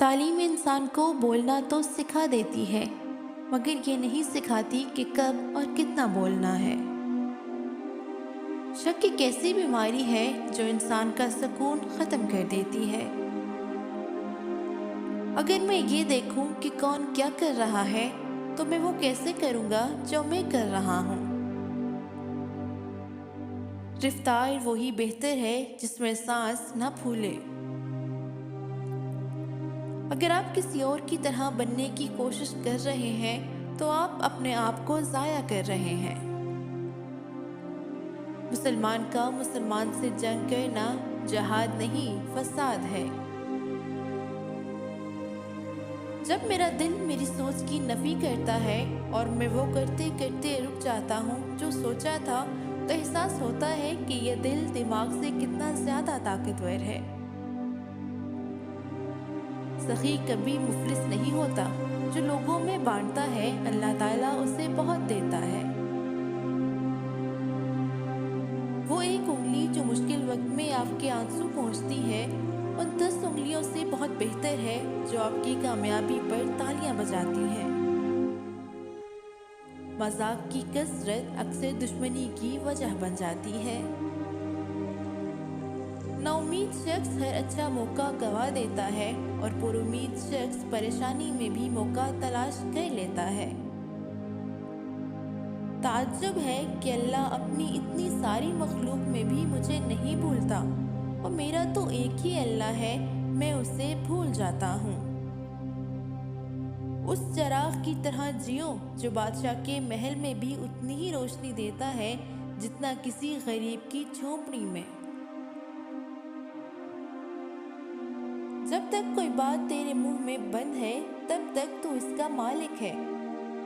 تعلیم انسان کو بولنا تو سکھا دیتی ہے، مگر یہ نہیں سکھاتی کہ کب اور کتنا بولنا ہے۔ شک ایک ایسی بیماری ہے جو انسان کا سکون ختم کر دیتی ہے۔ اگر میں یہ دیکھوں کہ کون کیا کر رہا ہے تو میں وہ کیسے کروں گا جو میں کر رہا ہوں۔ رفتار وہی بہتر ہے جس میں سانس نہ پھولے۔ اگر آپ کسی اور کی طرح بننے کی کوشش کر رہے ہیں تو آپ اپنے آپ کو ضائع کر رہے ہیں۔ مسلمان کا مسلمان سے جنگ کرنا جہاد نہیں، فساد ہے۔ جب میرا دل میری سوچ کی نفی کرتا ہے اور میں وہ کرتے کرتے رک جاتا ہوں جو سوچا تھا، تو احساس ہوتا ہے کہ یہ دل دماغ سے کتنا زیادہ طاقتور ہے۔ سخی کبھی مفلس نہیں ہوتا، جو لوگوں میں بانٹتا ہے اللہ تعالیٰ اسے بہت دیتا ہے۔ وہ ایک انگلی جو مشکل وقت میں آپ کے آنسو پہنچتی ہے، ان 10 انگلیوں سے بہت بہتر ہے جو آپ کی کامیابی پر تالیاں بجاتی ہے۔ مذاق کی کثرت اکثر دشمنی کی وجہ بن جاتی ہے۔ نا امید شخص ہر اچھا موقع گوا دیتا ہے اور پر امید شخص پریشانی میں بھی موقع تلاش کر لیتا ہے۔ تعجب ہے کہ اللہ اپنی اتنی ساری مخلوق میں بھی مجھے نہیں بھولتا، اور میرا تو ایک ہی اللہ ہے، میں اسے بھول جاتا ہوں۔ اس چراغ کی طرح جیو جو بادشاہ کے محل میں بھی اتنی ہی روشنی دیتا ہے جتنا کسی غریب کی جھونپڑی میں۔ جب تک کوئی بات تیرے منہ میں بند ہے تب تک تو اس کا مالک ہے،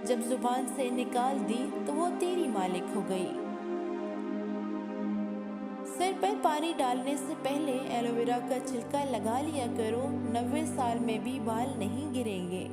جب زبان سے نکال دی تو وہ تیری مالک ہو گئی۔ سر پر پانی ڈالنے سے پہلے ایلو ویرا کا چھلکا لگا لیا کرو، 90 سال میں بھی بال نہیں گریں گے۔